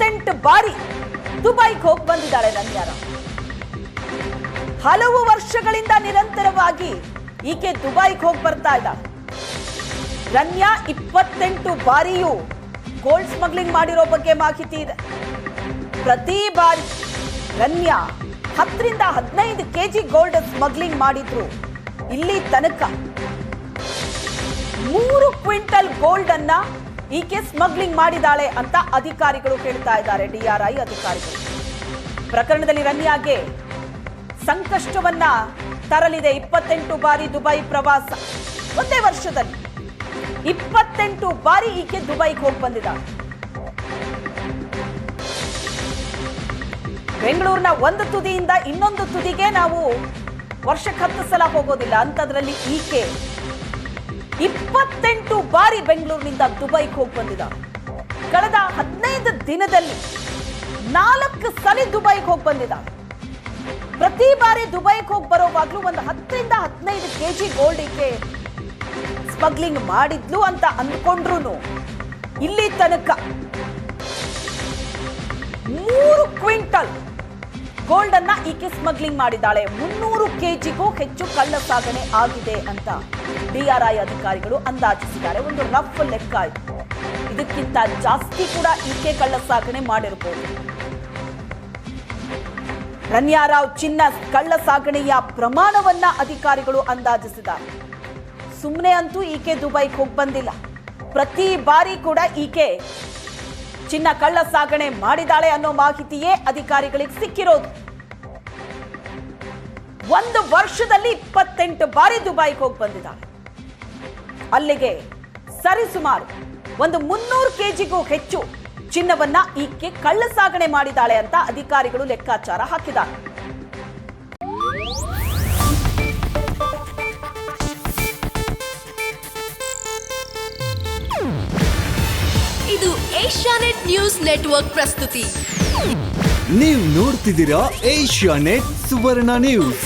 28 ಬಾರಿ ದುಬೈಗೆ ಹೋಗಿ ಬಂದಿದ್ದಾಳೆ ರನ್ಯಾರ. ಹಲವು ವರ್ಷಗಳಿಂದ ನಿರಂತರವಾಗಿ ಈಕೆ ದುಬೈಗೆ ಹೋಗಿ ಬರ್ತಾ ಇದ್ದಾಳೆ. ರನ್ಯಾ 28 ಬಾರಿಯೂ ಗೋಲ್ಡ್ ಸ್ಮಗ್ಲಿಂಗ್ ಮಾಡಿರೋ ಬಗ್ಗೆ ಮಾಹಿತಿ ಇದೆ. ಪ್ರತಿ ಬಾರಿ ರನ್ಯಾ 10 ರಿಂದ 15 ಕೆಜಿ ಗೋಲ್ಡ್ ಸ್ಮಗ್ಲಿಂಗ್ ಮಾಡಿದ್ರು. ಇಲ್ಲಿ ತನಕ 3 ಕ್ವಿಂಟಲ್ ಗೋಲ್ಡ್ ಅನ್ನ ಈಕೆ ಸ್ಮಗ್ಲಿಂಗ್ ಮಾಡಿದಾಳೆ ಅಂತ ಅಧಿಕಾರಿಗಳು ಹೇಳ್ತಾ ಇದ್ದಾರೆ. DRI ಅಧಿಕಾರಿಗಳು ಪ್ರಕರಣದಲ್ಲಿ ರನ್ಯಾಗೆ ಸಂಕಷ್ಟವನ್ನ ತರಲಿದೆ. 28 ಬಾರಿ ದುಬೈ ಪ್ರವಾಸ, ಒಂದೇ ವರ್ಷದಲ್ಲಿ 28 ಬಾರಿ ಈಕೆ ದುಬೈಗೆ ಹೋಗಿ ಬಂದಿದ್ದಾಳೆ. ಬೆಂಗಳೂರಿನ ಒಂದು ತುದಿಯಿಂದ ಇನ್ನೊಂದು ತುದಿಗೆ ನಾವು ವರ್ಷಕ್ಕೆ 10 ಸಲ ಹೋಗೋದಿಲ್ಲ. ಅಂತದ್ರಲ್ಲಿ ಈಕೆ 28 ಬಾರಿ ಬೆಂಗಳೂರಿನಿಂದ ದುಬೈಗೆ ಹೋಗಿ ಬಂದಿದ್ದಾಳೆ. ಕಳೆದ 15 ದಿನದಲ್ಲಿ 4 ಸಲ ದುಬೈಗೆ ಹೋಗಿ ಬಂದಿದ್ದಾಳೆ. ಪ್ರತಿ ಬಾರಿ ದುಬೈಗೆ ಹೋಗಿ ಬರೋವಾಗ್ಲೂ ಒಂದು 10 ರಿಂದ 15 ಕೆಜಿ ಗೋಲ್ಡ್ ಈಕೆ ಸ್ಮಗ್ಲಿಂಗ್ ಮಾಡಿದ್ಲು ಅಂತ ಅಂದ್ಕೊಂಡ್ರು ಇಲ್ಲಿ ತನಕ 3 ಕ್ವಿಂಟಲ್ ಗೋಲ್ಡ್ ಅನ್ನ ಈಕೆ ಸ್ಮಗ್ಲಿಂಗ್ ಮಾಡಿದ್ದಾಳೆ. 300 ಕೆಜಿಗೂ ಹೆಚ್ಚು ಕಳ್ಳ ಸಾಗಣೆ ಆಗಿದೆ ಅಂತ DRI ಅಧಿಕಾರಿಗಳು ಅಂದಾಜಿಸಿದ್ದಾರೆ. ಒಂದು ರಫ್ ಲೆಕ್ಕ ಇದು. ಇದಕ್ಕಿಂತ ಜಾಸ್ತಿ ಕೂಡ ಈಕೆ ಕಳ್ಳ ಸಾಗಣೆ ಮಾಡಿರಬಹುದು. ರನ್ಯಾ ರಾವ್ ಚಿನ್ನ ಕಳ್ಳ ಸಾಗಣೆಯ ಪ್ರಮಾಣವನ್ನ ಅಧಿಕಾರಿಗಳು ಅಂದಾಜಿಸಿದ್ದಾರೆ. ಸುಮ್ಮನೆ ಅಂತೂ ಈಕೆ ದುಬೈಗೆ ಹೋಗಿ ಬಂದಿಲ್ಲ. ಪ್ರತಿ ಬಾರಿ ಕೂಡ ಈಕೆ ಚಿನ್ನ ಕಳ್ಳ ಸಾಗಣೆ ಮಾಡಿದಾಳೆ ಅನ್ನೋ ಮಾಹಿತಿಯೇ ಅಧಿಕಾರಿಗಳಿಗೆ ಸಿಕ್ಕಿರೋದು. ಒಂದು ವರ್ಷದಲ್ಲಿ 28 ಬಾರಿ ದುಬೈಗೆ ಹೋಗಿ ಬಂದಿದ್ದಾಳೆ. ಅಲ್ಲಿಗೆ ಸರಿಸುಮಾರು ಒಂದು 300 ಕೆಜಿಗೂ ಹೆಚ್ಚು ಚಿನ್ನವನ್ನ ಈಕೆ ಕಳ್ಳ ಸಾಗಣೆ ಮಾಡಿದಾಳೆ ಅಂತ ಅಧಿಕಾರಿಗಳು ಲೆಕ್ಕಾಚಾರ ಹಾಕಿದ್ದಾರೆ. ಇದು ಏಷ್ಯಾನೆಟ್ ನ್ಯೂಸ್ ನೆಟ್ವರ್ಕ್ ಪ್ರಸ್ತುತಿ. ನೀವು ನೋಡ್ತಿದ್ದೀರಾ ಏಷ್ಯಾನೆಟ್ ಸುವರ್ಣ ನ್ಯೂಸ್.